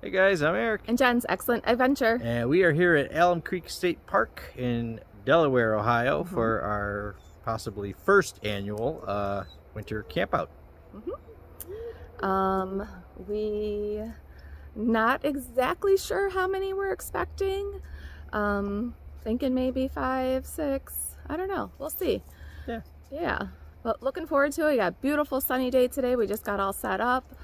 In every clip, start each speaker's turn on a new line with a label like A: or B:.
A: Hey guys, I'm Eric.
B: And Jen's Excellent Adventure.
A: And we are here at Alum Creek State Park in Delaware, Ohio for our possibly first annual winter campout.
B: We not exactly sure how many we're expecting. Thinking maybe 5, 6. I don't know. We'll see. Yeah. But looking forward to it. We got a beautiful sunny day today. We just got all set up.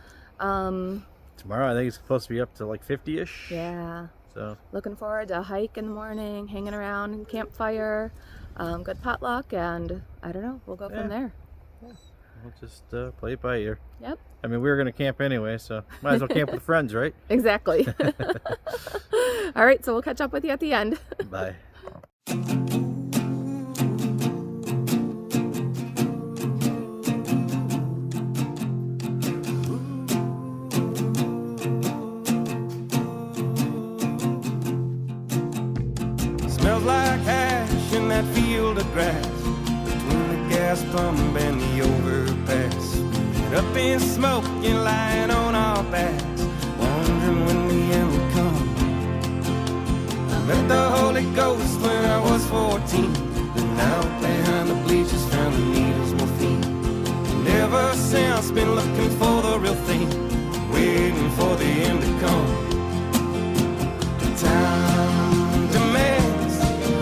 A: Tomorrow I think it's supposed to be up to like 50-ish.
B: Yeah.
A: So
B: looking forward to a hike in the morning, hanging around and campfire, good potluck, and I don't know, we'll go from there.
A: We'll just play it by ear.
B: Yep.
A: I mean, we were going to camp anyway, so might as well camp with friends, right?
B: Exactly. All right, so we'll catch up with you at the end.
A: Bye.
C: Smells like hash in that field of grass between the gas pump and the overpass. Get up in smoke and lying on our backs, wondering when the end will come. I met the Holy Ghost when I was 14. Then out behind the bleachers found the needles morphine. And ever since been looking for the real thing, waiting for the end to come. Time demands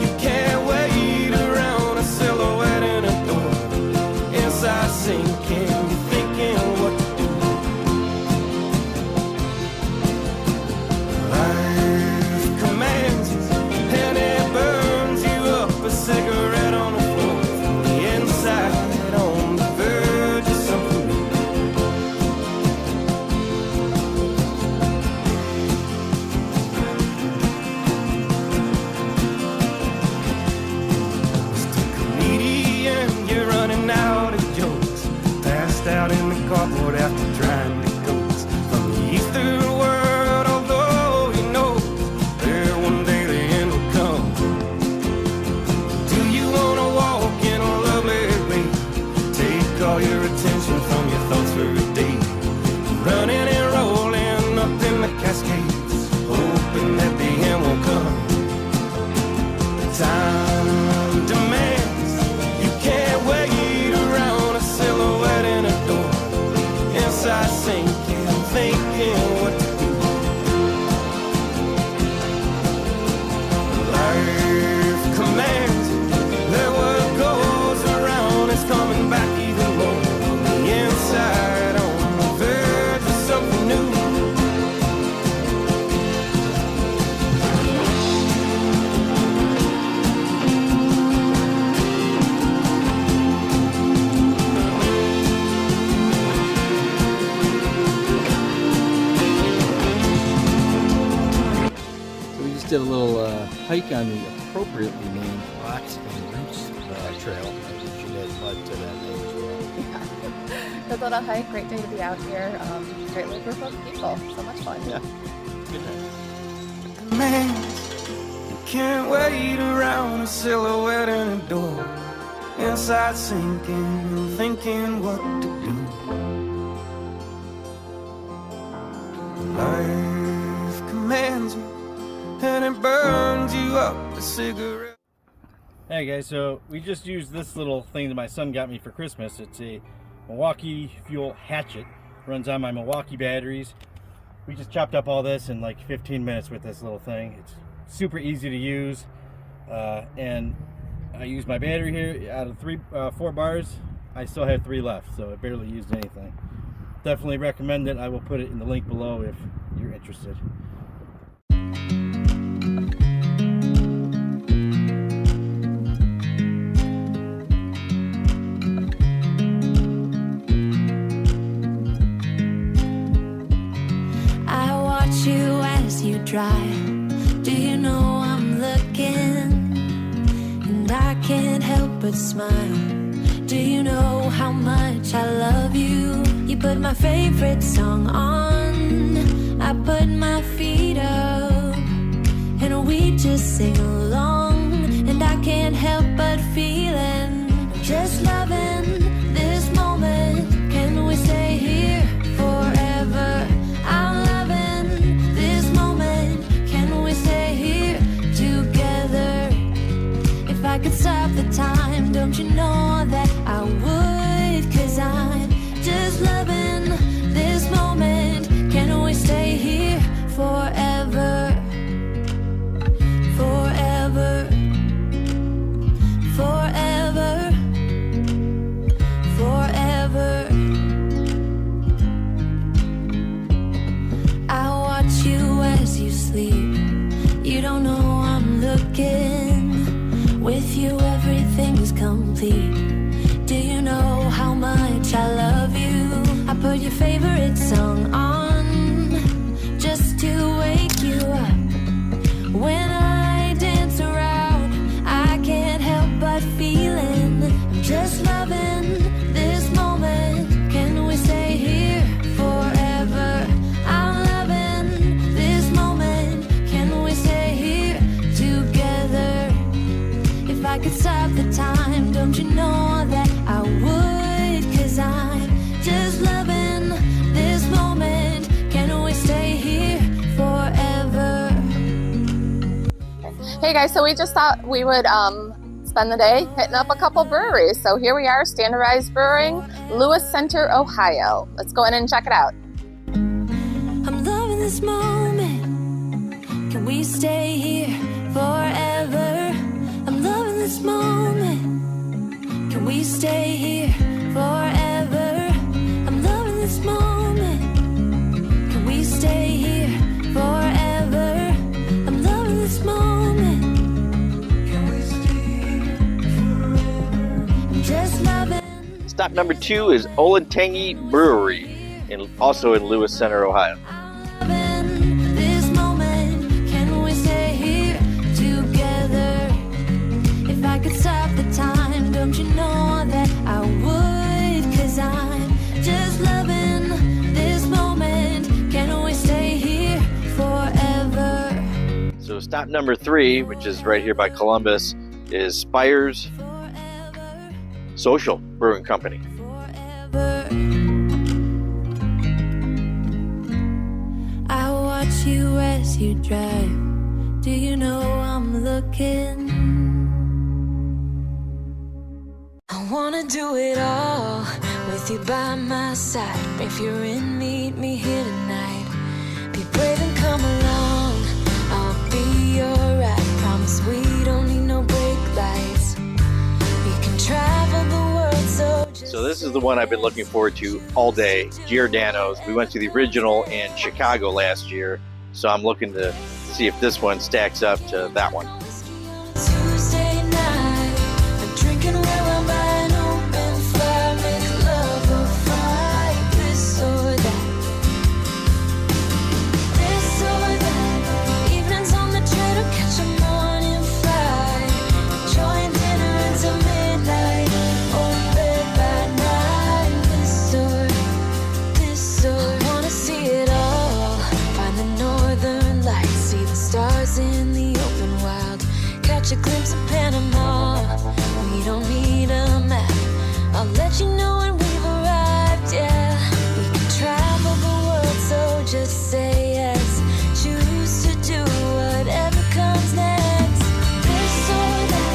C: you can't wait around a silhouette in a door. Inside sinking, thinking what to do. Life commands you, and it burns you up. A cigarette on the floor, from the inside, on the verge of something new. Out in the cardboard after trying to coax from the eastern world, although he knows there one day the end will come. Do you wanna walk in a lovely way? Take all your attention from your thoughts for a day, running and rolling up in the Cascades, hoping that the end will come. The time demands you can't wait around a silhouette in a door. Inside sinking, thinking what to do. Life commands that what goes around is coming back even more. On the inside, on the verge of something new.
A: Did a little hike on the appropriately named Rocks and Roots trail. I think you should add mud to that name as well.
B: Yeah. Good little hike, great day to be out here. Great little group of people, so much fun.
A: Yeah, good night.
C: Man, you can't wait around a silhouette in a door. Inside sinking, thinking what to do. Life commands you, and it burns you up a cigarette.
A: Hey guys, so we just used this little thing that my son got me for Christmas. It's a Milwaukee Fuel hatchet. Runs on my Milwaukee batteries. We just chopped up all this in like 15 minutes with this little thing. It's super easy to use, and I used my battery here. Out of 4 bars, I still have 3 left, so I barely used anything. Definitely recommend it. I will put it in the link below if you're interested.
D: Drive. Do you know I'm looking? And I can't help but smile. Do you know how much I love you? You put my favorite song on, I put my feet up, and we just sing along. And I can't help but feeling, just loving this moment. Can we stay here forever? I'm loving this stop the time, don't you know that I would? 'Cause I'm just loving this moment. Can we stay here forever? Forever. Forever. Forever. I watch you as you sleep. You don't know I'm looking. With you everything's complete. Do you know how much I love you? I put your favorite song on just to wake you up. When I dance around, I can't help but feeling I'm just loving this moment. Can we stay here forever? I'm loving this moment. Can we stay here together? If I could stop the time, don't you know that I would? 'Cause I'm just loving this moment. Can we stay here forever?
B: Hey guys, so we just thought we would spend the day hitting up a couple breweries. So here we are, Standardized Brewing, Lewis Center, Ohio. Let's go in and check it out.
D: I'm loving this moment. Can we stay here forever? I'm loving this moment. Can we stay here forever? I'm loving this moment. Can we stay here forever? I'm loving this moment. Can we stay here forever? I'm just loving.
A: Stop number 2 is Olentangy Brewery, also in Lewis Center, Ohio.
D: Loving this moment. Can we stay here together? If I could stop the time, don't you know that I would? 'Cause I'm just loving this moment. Can we stay here forever?
A: So stop number 3, which is right here by Columbus, is Spires
D: Forever,
A: Social Brewing Company.
D: forever. I watch you as you drive. Do you know I'm looking? I wanna do it all with you by my side. If you're in, meet me here tonight. Be brave and come along. I'll be your ride. Promise we don't need no brake lights. We can travel the world,
A: So this is the one I've been looking forward to all day, Giordano's. We went to the original in Chicago last year, so I'm looking to see if this one stacks up to that one.
D: Tuesday night, I'm drinking red wine by an open fire. Make love or fight, this or that. This or that. Evenings on the train or catch a morning flight. Enjoying dinner until midnight. Or in bed by night. This or I wanna see it all. Find the northern lights. See the stars in the open wild. Catch a glimpse of Panama. We don't need a map. I'll let you know when we've arrived, yeah. We can travel the world, so just say yes. Choose to do whatever comes next. This or that.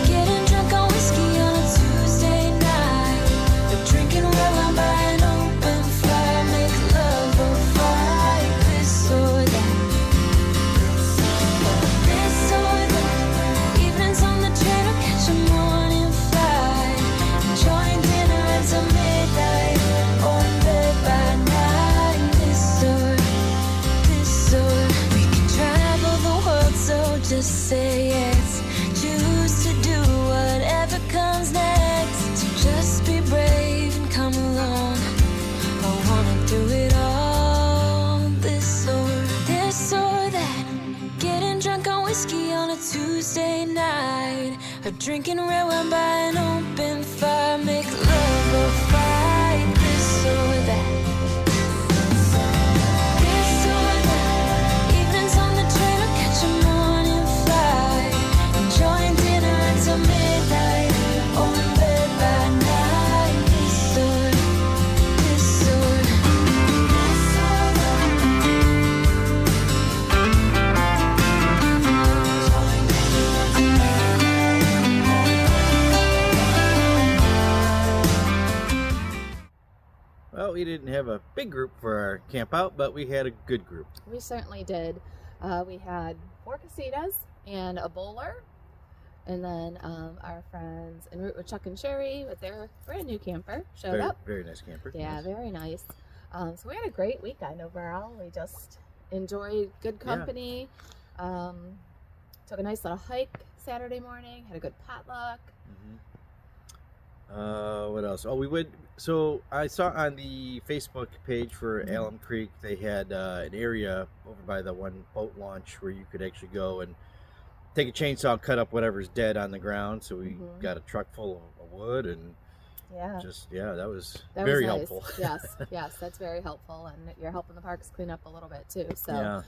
D: Getting drunk on whiskey on a Tuesday night. Or drinking red wine by an open fire. Make love or fight. This or that. This or that. Evenings on the train or catch a morning flight. Enjoying dinner until midnight. Or in bed by night. This or we can travel the world, so just say yes. Choose to do whatever comes next. So just be brave and come along. I wanna do it all. This or that. Getting drunk on whiskey on a Tuesday night. Or drinking red wine by an open fire. Make love or fight. This or that. This or that. Evenings on the train or catch a morning flight. Enjoying dinner until midnight. Or in bed by night. This or that.
A: we didn't have a big group for our camp out, but we had a good group.
B: We certainly did. We had 4 casitas and a bowler. And then our friends en route with Chuck and Sherry with their brand new camper showed up.
A: Very nice camper.
B: Yeah,
A: Yes.
B: very nice. So we had a great weekend overall. We just enjoyed good company. Took a nice little hike Saturday morning. Had a good potluck.
A: What else? Oh, we went. So I saw on the Facebook page for Alum Creek, they had an area over by the one boat launch where you could actually go and take a chainsaw and cut up whatever's dead on the ground. So we got a truck full of wood and that was very
B: nice.
A: helpful.
B: yes, that's very helpful, and you're helping the parks clean up a little bit too. So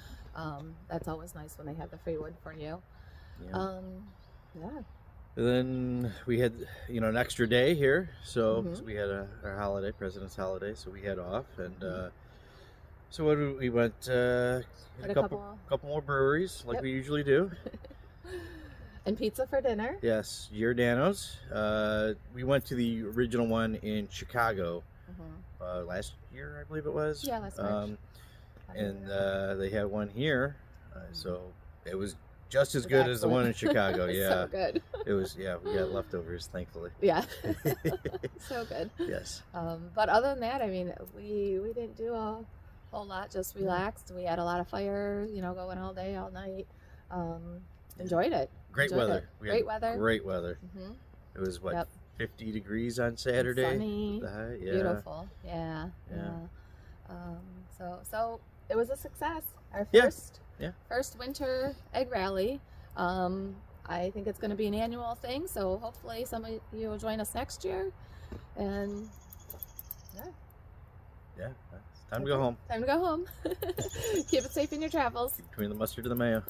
B: that's always nice when they have the free wood for you. And
A: then we had, an extra day here, so we had our holiday, President's holiday, so we had off, and so what we went a couple more breweries like we usually do.
B: And pizza for dinner.
A: Yes, Giordano's. We went to the original one in Chicago last year, I believe it was.
B: Yeah, last March.
A: And they had one here, so it was just as good as the one in Chicago. Yeah,
B: So good.
A: It was. Yeah, we got leftovers, thankfully.
B: Yeah. So good.
A: Yes.
B: But other than that, I mean, we didn't do a whole lot. Just relaxed. We had a lot of fire, going all day, all night. Enjoyed it.
A: Great weather. We had
B: Great weather.
A: Great weather. It was 50 degrees on Saturday.
B: Sunny. Beautiful. Yeah. So it was a success. Our first winter egg rally. I think it's going to be an annual thing. So hopefully some of you will join us next year. And
A: it's time to go home.
B: Time to go home. Keep it safe in your travels.
A: Between the mustard and the mayo.